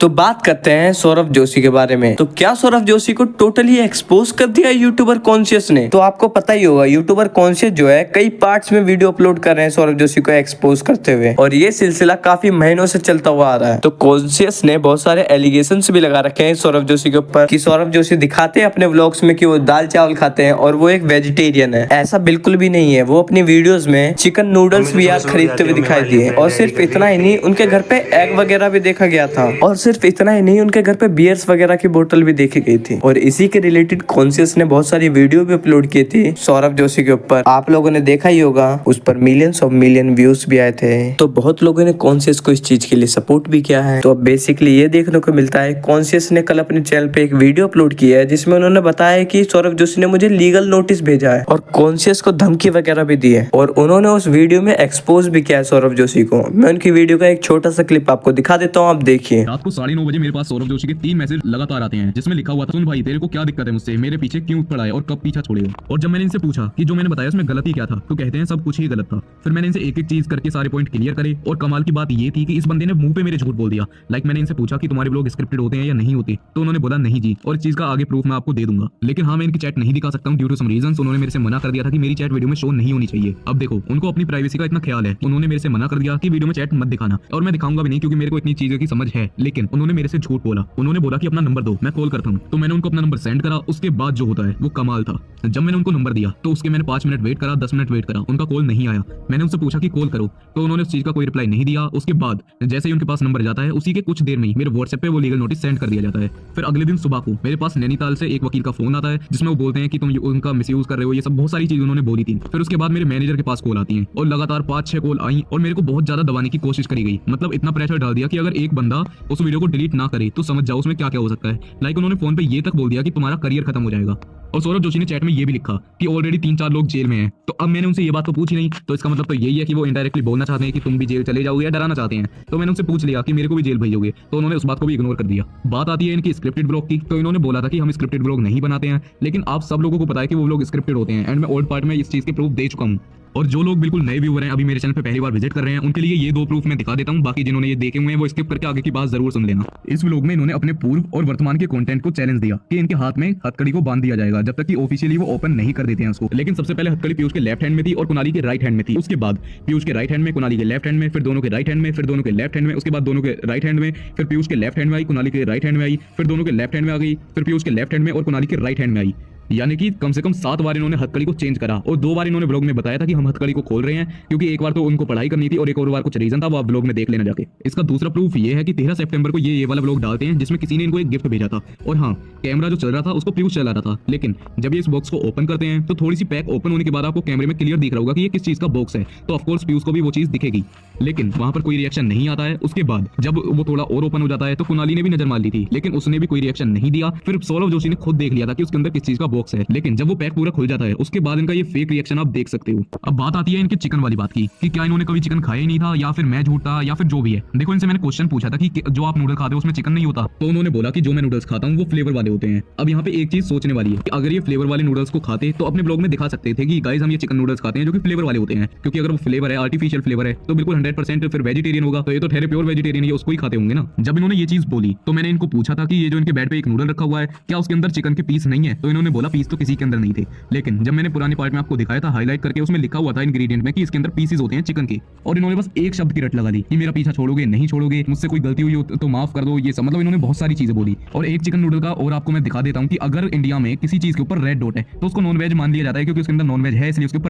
तो बात करते हैं सौरभ जोशी के बारे में। तो क्या सौरभ जोशी को टोटली एक्सपोज कर दिया यूट्यूबर कॉन्शियस ने? तो आपको पता ही होगा यूट्यूबर कॉन्शियस जो है कई पार्ट्स में वीडियो अपलोड कर रहे हैं सौरभ जोशी को एक्सपोज करते हुए, और ये सिलसिला काफी महीनों से चलता हुआ आ रहा है। तो कॉन्शियस ने बहुत सारे एलिगेशंस भी लगा रखे हैं सौरभ जोशी के ऊपर कि सौरभ जोशी दिखाते हैं अपने व्लॉग्स में कि वो दाल चावल खाते हैं और वो एक वेजिटेरियन है। ऐसा बिल्कुल भी नहीं है। वो अपनी वीडियोस में चिकन नूडल्स भी यार खरीदते हुए दिखाई दिए। और सिर्फ इतना ही नहीं, उनके घर पे एग वगैरह भी देखा गया था। और सिर्फ इतना ही नहीं, उनके घर पे बियर्स वगैरह की बोतल भी देखी गई थी। और इसी के रिलेटेड कॉन्शियस ने बहुत सारी वीडियो भी अपलोड की थी सौरभ जोशी के ऊपर। आप लोगों ने देखा ही होगा, उस पर मिलियंस ऑफ मिलियन व्यूज भी आए थे। तो बहुत लोगों ने कॉन्शियस को इस चीज के लिए सपोर्ट भी किया है। तो अब बेसिकली ये देखने को मिलता है, कॉन्शियस ने कल अपने चैनल पे एक वीडियो अपलोड किया है जिसमें उन्होंने बताया कि सौरभ जोशी ने मुझे लीगल नोटिस भेजा है और कॉन्शियस को धमकी वगैरह भी दी है। और उन्होंने उस वीडियो में एक्सपोज भी किया है सौरभ जोशी को। मैं उनकी वीडियो का एक छोटा सा क्लिप आपको दिखा देता हूँ, आप देखिए। रात को 9:30 बजे मेरे पास सौरभ जोशी के 3 मैसेज लगातार आते हैं जिसमें लिखा हुआ था, सुन भाई तेरे को क्या दिक्कत है मुझसे, मेरे पीछे क्यों पड़ा है और कब पीछा छोड़ेगा। और जब मैंने इनसे पूछा कि जो मैंने बताया उसमें गलती क्या था, तो कहते हैं सब कुछ ही गलत था। फिर मैंने इनसे एक एक चीज करके सारे पॉइंट क्लियर करे। और कमाल की बात ये थी कि इस बंदे ने मुंह पे मेरे झूठ बोल दिया। मैंने इनसे पूछा कि तुम्हारे ब्लॉग स्क्रिप्टेड होते हैं या नहीं होते, तो उन्होंने बोला नहीं जी, और इस चीज का आगे प्रूफ मैं आपको दे दूंगा। लेकिन हाँ, मैं इनकी चैट नहीं दिखा सकता हूँ ड्यू टू सम रीजंस। उन्होंने मेरे से मना कर दिया था कि मेरी चैट वीडियो में शो नहीं होनी चाहिए। अब देखो, उनको अपनी प्राइवेसी का इतना ख्याल है, उन्होंने मेरे से मना कर दिया कि वीडियो में चैट मत दिखाना, और मैं दिखाऊंगा भी नहीं क्योंकि मेरे को इतनी चीजों की समझ है। लेकिन उन्होंने मेरे से झूठ बोला। उन्होंने बोला कि अपना नंबर दो, मैं कॉल करता हूँ। तो मैंने उनको अपना नंबर सेंड करा। उसके बाद जो होता है वो कमाल था। जब मैंने उनको नंबर दिया तो उसके मैंने 5 मिनट वेट करा, 10 मिनट वेट करा, उनका कॉल नहीं आया। मैंने उनसे पूछा कि कॉल करो, तो उन्होंने उस चीज का कोई रिप्लाई नहीं दिया। उसके बाद जैसे ही उनके पास नंबर जाता है, उसी के कुछ देर में ही मेरे व्हाट्सएप पे वो लीगल नोटिस सेंड कर दिया जाता है। फिर अगले दिन सुबह को मेरे पास नैनीताल से एक वकील का फोन आता है जिसमें वो बोलते हैं कि तुम उनका मिसयूज कर रहे हो, ये सब बहुत सारी चीज उन्होंने बोली थी। फिर उसके बाद मेरे मैनेजर के पास कॉल आती है और लगातार 5-6 कॉल आई और मेरे को बहुत ज्यादा दबाने की कोशिश करी गई। मतलब इतना प्रेशर डाल दिया कि अगर एक बंदा उस वीडियो को डिलीट ना करे तो समझ जाओ उसमें क्या क्या हो सकता है। उन्होंने फोन पे ये तक बोल दिया कि तुम्हारा करियर खत्म हो जाएगा। और सौरभ जोशी ने चैट में ये भी लिखा कि ऑलरेडी 3-4 लोग जेल में हैं। तो अब मैंने उनसे ये बात तो पूछी नहीं, तो इसका मतलब तो यही है कि वो इनडायरेक्टली बोलना चाहते हैं कि तुम भी जेल चले जाओगे या डराना चाहते हैं। तो मैंने उनसे पूछ लिया कि मेरे को भी जेल भेजोगे, तो उन्होंने उस बात को भी इग्नोर कर दिया। बात आती है इनकी स्क्रिप्टेड ब्लॉग की। तो इन्होंने बोला था कि हम स्क्रिप्टेड ब्लॉग नहीं बनाते हैं, लेकिन आप सब लोगों को पता है कि वो लोग स्क्रिप्टेड होते हैं। एंड मैं ओल्ड पार्ट में इस चीज के प्रूफ दे चुका हूँ। और जो लोग बिल्कुल नए व्यूअर हैं, अभी मेरे चैनल पे पहली बार विजिट कर रहे हैं, उनके लिए ये 2 प्रूफ मैं दिखा देता हूं। बाकी जिन्होंने ये देखे हुए हैं वो स्किप करके आगे की बात जरूर सुन लेना। इस व्लॉग में इन्होंने अपने पूर्व और वर्तमान के कंटेंट को चैलेंज दिया कि इनके हाथ में हथकड़ी को बांध दिया जाएगा जब तक कि ऑफिशियली वो ओपन नहीं कर देते हैं उसको। लेकिन सबसे पहले हथकड़ी पीयूष के लेफ्ट हैंड में थी और कुणाली के राइट हैंड में थी। उसके बाद पीयूष के राइट हैंड में, कुणाली के लेफ्ट हैंड में, फिर दोनों के राइट हैंड में, फिर दोनों के लेफ्ट हैंड में, उसके बाद दोनों के राइट हैंड में, फिर पीयूष के लेफ्ट हैंड में आई, कुणाली के राइट हैंड में आई, फिर दोनों के लेफ्ट हैंड में आ गई, फिर पीयूष के लेफ्ट हैंड में और कुणाली के राइट हैंड में आई। यानी कि कम से कम 7 बार इन्होंने हथकड़ी को चेंज करा। और 2 बार इन्होंने ब्लॉग में बताया था कि हम हथकड़ी को खोल रहे हैं, क्योंकि एक बार तो उनको पढ़ाई करनी थी और एक और बार कुछ रीजन था, वो आप ब्लॉग में देख लेना जाके। इसका दूसरा प्रूफ ये है कि 13 सितंबर को ये वाला ब्लॉग डालते हैं जिसमें किसी ने इनको एक गिफ्ट भेजा था। और हाँ, कैमरा जो चल रहा था उसको पीयूष चला रहा था। लेकिन जब ये इस बॉक्स को ओपन करते हैं तो थोड़ी सी पैक ओपन होने के बाद आपको कैमरे में क्लियर दिख रहा होगा कि ये किस चीज का बॉक्स है। तो ऑफकोर्स पीयूष को भी वो चीज दिखेगी, लेकिन वहां पर कोई रिएक्शन नहीं आता है। उसके बाद जब वो थोड़ा और ओपन हो जाता है तो कुणाली ने भी नजर मार ली थी, लेकिन उसने भी कोई रिएक्शन नहीं दिया। फिर सौरभ जोशी ने खुद देख लिया था कि उसके अंदर किस चीज का बॉक्स है। लेकिन जब वो पैक पूरा खुल जाता है उसके बाद इनका ये फेक रिएक्शन आप देख सकते हो। अब बात आती है इनके चिकन वाली बात की कि क्या इन्होंने कभी चिकन खाया ही नहीं था, या फिर मैं झूठ था, या फिर जो भी है। देखो, इनसे मैंने क्वेश्चन पूछा था कि जो आप नूडल खाते हो उसमें चिकन नहीं होता, तो उन्होंने बोला कि जो मैं नूडल्स खाता हूँ वो फ्लेवर वाले होते हैं। अब यहाँ पे एक चीज सोचने वाली है कि अगर ये फ्लेवर वाले नूडल्स को खाते तो अपने ब्लॉग में दिखा सकते थे कि गाइस हम ये चिकन नूडल्स खाते हैं जो कि फ्लेवर वाले होते हैं, क्योंकि अगर वो फ्लेवर है, आर्टिफिशियल फ्लेवर है, तो बिल्कुल 100% फिर वेजिटेरियन होगा। तो ये तो ठहरे प्योर वेजिटेरियन है, उसको ही खाते होंगे ना। जब इन्होंने ये चीज बोली तो मैंने इनको पूछा था कि ये जो इनके बेड पे एक नूडल रखा हुआ है, क्या उसके अंदर चिकन के पीस नहीं है? तो इन्होंने बोला पीस तो किसी के अंदर नहीं थे। लेकिन जब मैंने पुराने पार्ट में आपको दिखाया था हाईलाइट करके, उसमें लिखा हुआ था इंग्रेडिएंट में कि इसके अंदर पीसेस होते हैं चिकन के, और इन्होंने बस एक शब्द की रट लगा दी कि मेरा पीछा छोड़ोगे, नहीं छोड़ोगे, मुझसे कोई गलती हुई हो तो माफ कर दो। ये सब मतलब इन्होंने बहुत सारी चीजें बोली। और एक चिकन नूडल का और आपको मैं दिखा देता हूं कि अगर इंडिया में किसी चीज के ऊपर रेड डॉट है तो उसको नॉन वेज मान लिया जाता है, क्योंकि उसके अंदर नॉन वेज है, इसलिए उसके ऊपर